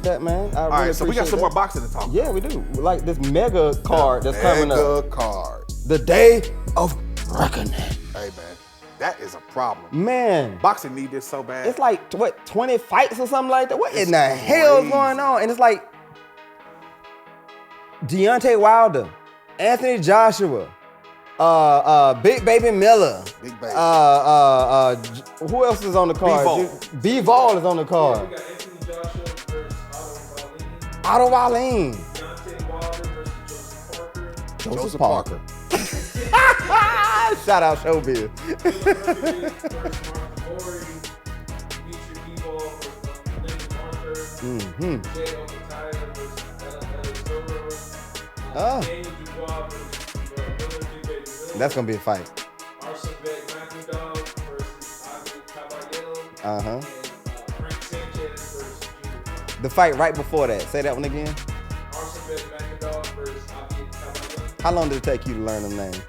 that, man. All right, so we got some more boxing to talk about. Yeah, we do. Like this mega card that's coming up. Mega card. The day of reckoning. Hey, man, that is a problem. Man. Boxing need this so bad. It's like, what, 20 fights or something like that? What in the hell is going on? And it's like Deontay Wilder, Anthony Joshua, Big Baby Miller. Big Baby. Who else is on the card? Bivol is on the card. We got Anthony Joshua versus Otto Wallin. Deontay Wilder versus Joseph Parker. Shout out Showbiz. Ramirez versus Dmitry Bivol versus Jarrell versus Zurdo. Dubois versus Big Baby Miller. That's gonna be a fight. And Frank Sanchez versus The fight right before that. Say that one again. versus How long did it take you to learn them names?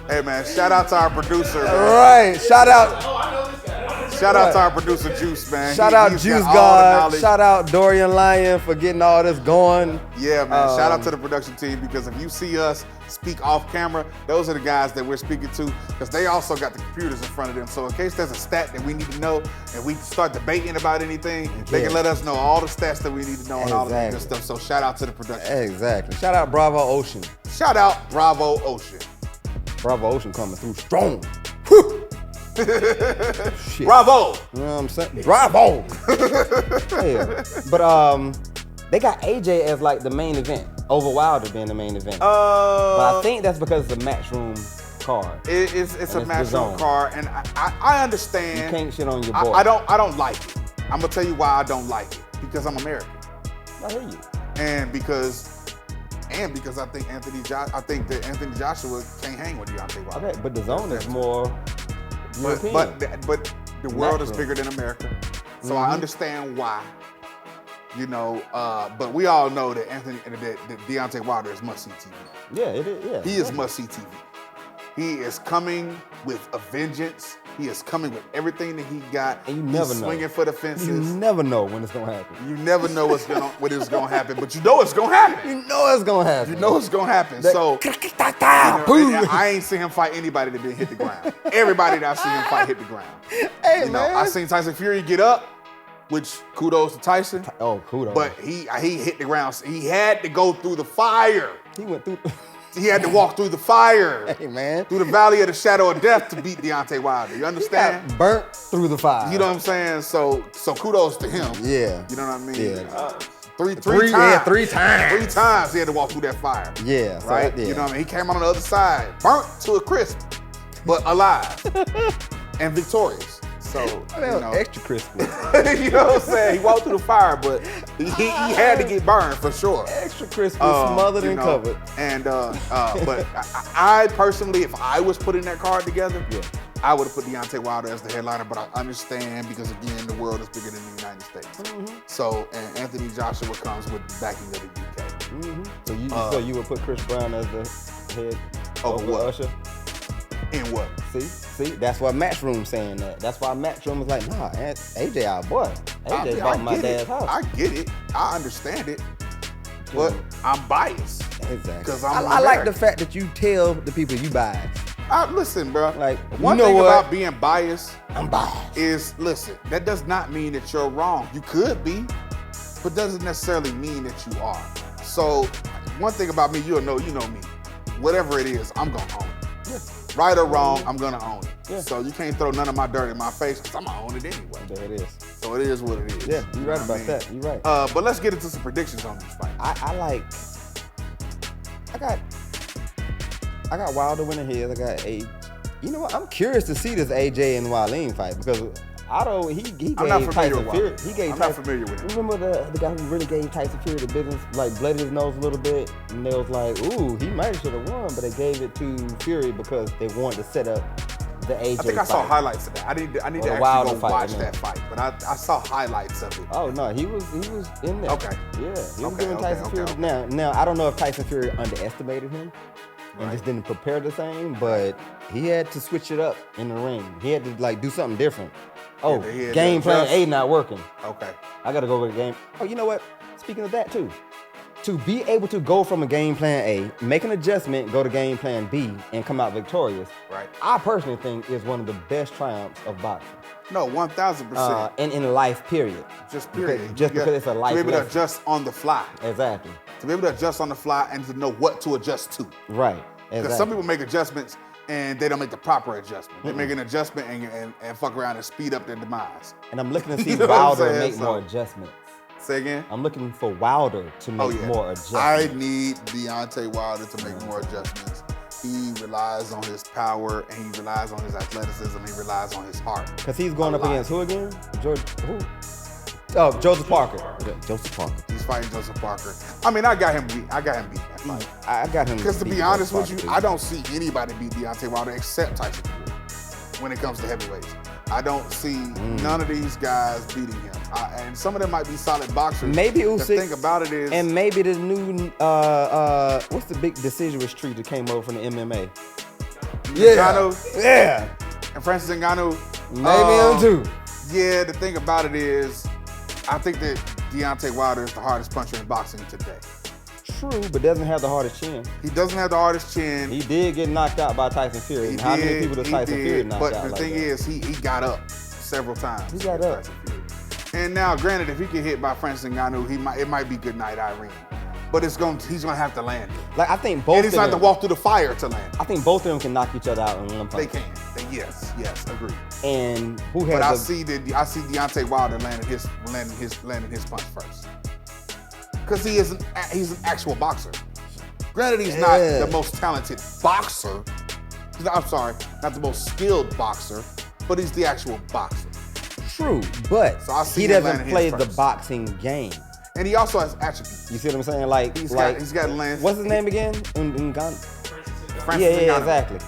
Hey, man, shout out to our producer, man. Right. Shout out. I know this guy. Shout out to our producer, Juice, man. Shout out He's Juice got all the God. knowledge. Shout out Dorian Lyon for getting all this going. Yeah, man. Shout out to the production team, because if you see us speak off camera, those are the guys that we're speaking to, because they also got the computers in front of them. So in case there's a stat that we need to know and we start debating about anything, they can let us know all the stats that we need to know and all of that good stuff. So shout out to the production. Exactly. Shout out Bravo Ocean. Shout out Bravo Ocean. Bravo Ocean coming through strong. Whew. Shit. Bravo. You know what I'm saying? Bravo. Yeah. But they got AJ as like the main event over Wilder being the main event. But I think that's because it's a matchroom card. It's a matchroom card, and I understand. You can't shit on your boy. I don't like it. I'm gonna tell you why I don't like it. Because I'm American. I hear you. And because I think that Anthony Joshua can't hang with Deontay Wilder. Okay, but the zone is more European. But the world is bigger than America, so I understand why. You know, but we all know that that Deontay Wilder is must-see TV. Yeah, it is. Yeah, he is must-see TV. He is coming with a vengeance. He is coming with everything that he got. And you never He's know. swinging for the fences. You never know when it's gonna happen. You never know when it's gonna happen, but you know it's gonna happen. You know it's gonna happen. You know it's gonna happen. So I ain't seen him fight anybody that didn't hit the ground. Everybody that I've seen him fight hit the ground. Hey, you know, man. I seen Tyson Fury get up, which kudos to Tyson. Oh, kudos. But he hit the ground. He had to go through the fire. He went through. He had to walk through the fire. Hey, man. Through the valley of the shadow of death to beat Deontay Wilder. You understand? He got burnt through the fire. You know what I'm saying? So kudos to him. Yeah. You know what I mean? Yeah. Three times. Yeah, 3 times. 3 times he had to walk through that fire. Yeah. So Right? yeah. You know what I mean? He came out on the other side, burnt to a crisp, but alive and victorious. So, you know, extra crispy. you know what I'm saying? He walked through the fire, but he had to get burned for sure. Extra crispy, smothered and covered. And but I personally, if I was putting that card together, I would have put Deontay Wilder as the headliner. But I understand because again, the world is bigger than the United States. So, and Anthony Joshua comes with the backing of the UK. So you would put Chris Brown as the head over what? Usher? In what? See, that's why Matchroom's saying that. That's why Matchroom was like, nah, AJ our boy. AJ bought my dad's house. I get it. I understand it. But I'm biased. Exactly. Because I like the fact that you tell the people you biased. Listen, bro. Like, one you know thing what? about being biased, I'm biased. is listen, that does not mean that you're wrong. You could be, but doesn't necessarily mean that you are. So one thing about me, you know me. Whatever it is, I'm gonna own it. Yeah. Right or wrong, I'm gonna own it. Yeah. So you can't throw none of my dirt in my face because I'm gonna own it anyway. There it is. So it is what it is. Yeah, you're right what I about mean? that. You're right. But let's get into some predictions on this fight. I got Wilder winning his. I got AJ. You know what? I'm curious to see this AJ and Wallin fight because Otto, he gave Tyson Fury. I'm not familiar with him. Remember the guy who really gave Tyson Fury the business, like blooded his nose a little bit, and they was like, ooh, he might should have won, but they gave it to Fury because they wanted to set up the AJ fight. I think I saw highlights of that. I need to actually go watch that fight, but I saw highlights of it. Oh no, he was in there. Okay. Yeah, he was giving Tyson Fury. Now I don't know if Tyson Fury underestimated him and just didn't prepare the same, but he had to switch it up in the ring. He had to like do something different. Oh, He had game to plan adjust. A not working. Okay. I got to go with the game. Oh, you know what? Speaking of that too, to be able to go from a game plan A, make an adjustment, go to game plan B, and come out victorious, Right. I personally think is one of the best triumphs of boxing. No, 1,000%. And in life, period. Just period. Because it's a life To be able to lesson. adjust on the fly. Exactly. To be able to adjust on the fly and to know what to adjust to. Right. Because Exactly. some people make adjustments and they don't make the proper adjustment. They make an adjustment and fuck around and speed up their demise. And I'm looking to see You know what I'm Wilder saying? make So- more adjustments. Say again? I'm looking for Wilder to make more adjustments. I need Deontay Wilder to make more adjustments. He relies on his power and he relies on his athleticism. He relies on his heart. Because he's going A up lot. against who again? Who? Oh, Joseph Parker. Yeah, Joseph Parker. He's fighting Joseph Parker. I mean, I got him beat in that fight. I got him. Because to beat be honest with Joseph you, Parker, I don't see anybody beat Deontay Wilder except Tyson Fury when it comes to heavyweights. I don't see none of these guys beating him. And some of them might be solid boxers. Maybe The Usyk. thing about it is, And maybe the new what's the big deciduous tree that came over from the MMA? Ngannou Yeah. and Francis Ngannou. Maybe him too. Yeah, the thing about it is, I think that Deontay Wilder is the hardest puncher in boxing today. True, but doesn't have the hardest chin. He doesn't have the hardest chin. He did get knocked out by Tyson Fury. He And how many did, people does he Tyson did, Fury knock but out the like thing that? is, he got up several times. He got against up. Tyson Fury. And now, granted, if he get hit by Francis Ngannou, it might be good night, Irene. But he's gonna have to land it. Like I think both And he's of gonna have them, to walk through the fire to land it. I think both of them can knock each other out in one They punch. can. Yes, agreed. And who has But I the see Deontay Wilder landing his punch first. Because he's an actual boxer. Granted, he's not Yeah. the most talented boxer. I'm sorry, not the most skilled boxer, but he's the actual boxer. true, but So I see he him doesn't landing his play the first. boxing game. And he also has attributes. You see what I'm saying? Like He's like got length. what's his name again? Ngannou. Francis Yeah, Ngannou. exactly.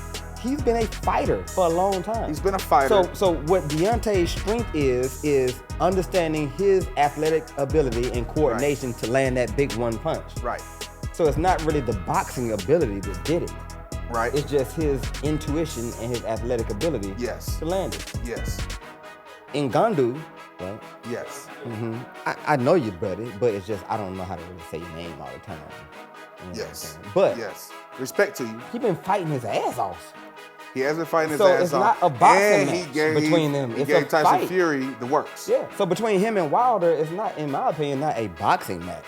He's been a fighter for a long time. He's been a fighter. So what Deontay's strength is understanding his athletic ability and coordination to land that big one punch. Right, So it's not really the boxing ability that did it. right. It's just his intuition and his athletic ability Yes. to land it. Yes, Ngannou, right? yes. I know you, buddy, but it's just I don't know how to really say your name all the time. You know what I'm Yes. saying? But Yes. Respect to you. he been fighting his ass off. He has been fighting his So ass it's off. not a boxing And match between them. He It's gave a Tyson fight. Fury the works. Yeah. So between him and Wilder, it's not, in my opinion, not a boxing match.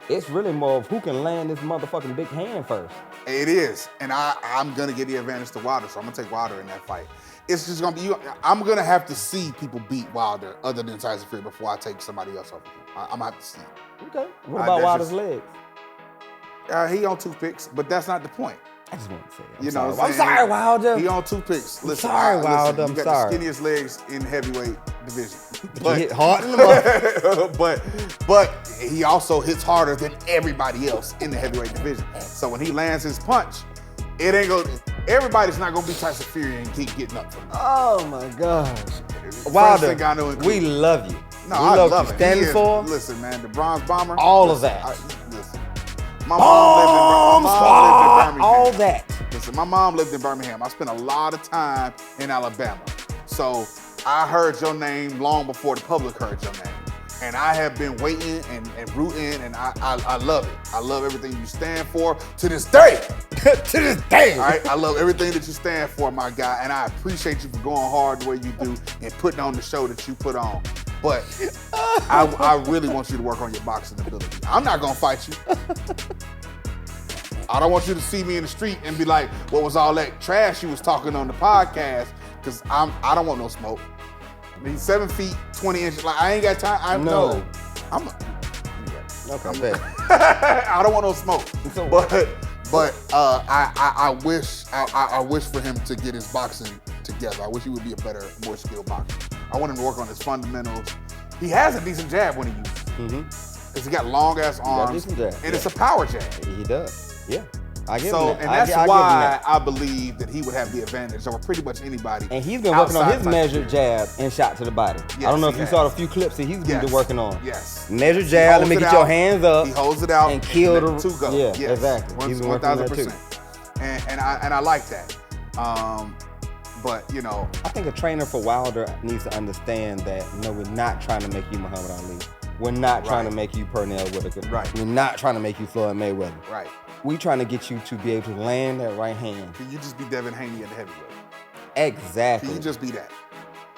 It's really more of who can land this motherfucking big hand first. It is. And I'm going to give the advantage to Wilder, so I'm going to take Wilder in that fight. It's just going to be, I'm going to have to see people beat Wilder other than Tyson Fury before I take somebody else over him. I'm going to have to see. Okay. What about that's Wilder's just- legs? He on toothpicks, but that's not the point. I just want to say it. You know I'm what I'm sorry, saying? Wilder. He on toothpicks. Listen, sorry, Wilder, You I'm got sorry. the skinniest legs in heavyweight division. He hit hard in the mouth. but he also hits harder than everybody else in the heavyweight division. So when he lands his punch, it ain't gonna. Everybody's not gonna be Tyson Fury and keep getting up for him. Oh my gosh. Wilder, Ngannou we included. love you. No, we I love love you it. standing He is- for. Listen, man, the Bronze Bomber. All of listen, that. Listen, my mom lived in Birmingham. All that. Listen, my mom lived in Birmingham. I spent a lot of time in Alabama. So I heard your name long before the public heard your name. And I have been waiting and rooting, and I love it. I love everything you stand for to this day. To this day. All right, I love everything that you stand for, my guy, and I appreciate you for going hard the way you do and putting on the show that you put on. But I really want you to work on your boxing ability. I'm not gonna fight you. I don't want you to see me in the street and be like, "What was all that trash you was talking on the podcast?" Because I don't want no smoke. I mean, 7 feet 20 inches. Like I ain't got time. No. Anyway. Okay, bet. I don't want no smoke. So- But I wish for him to get his boxing together. I wish he would be a better, more skilled boxer. I want him to work on his fundamentals. He has a decent jab when he uses it. Because he got long ass arms. decent jab, and yeah. it's a power jab. He does. Yeah. I give So, him that. and I that's give him why that. I believe that he would have the advantage over pretty much anybody. And he's been working on outside his Tyson measured Fury. jab and shot to the body. I Yes, don't know if he you saw has. the few clips that he's Yes. been working on. Yes. Measured He jab, let holds me it get your out. hands up. He holds it out and kill let the- two go. yeah, Yes. exactly. He's been working on that too. 1,000%. And I like that. But, you know. I think a trainer for Wilder needs to understand that, no, we're not trying to make you Muhammad Ali. We're not trying to make you Pernell Whitaker. Right. We're not trying to make you Floyd Mayweather. Right. We're trying to get you to be able to land that right hand. Can you just be Devin Haney at the heavyweight? Exactly. Can you just be that?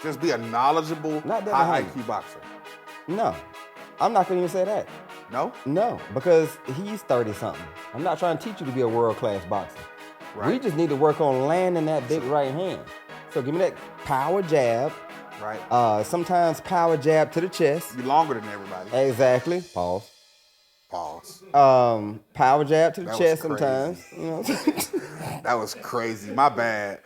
Just be a knowledgeable, high IQ boxer. No. I'm not going to even say that. No? No, because he's 30-something. I'm not trying to teach you to be a world-class boxer. Right. We just need to work on landing that big right hand. So give me that power jab. Right. Sometimes power jab to the chest. You're longer than everybody. Exactly. Pause. Power jab to the chest sometimes. You know what I'm saying? That was crazy. My bad.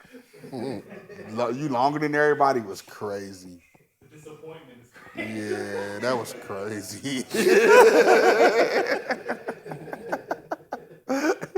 You longer than everybody was crazy. The disappointment is crazy. Yeah, that was crazy.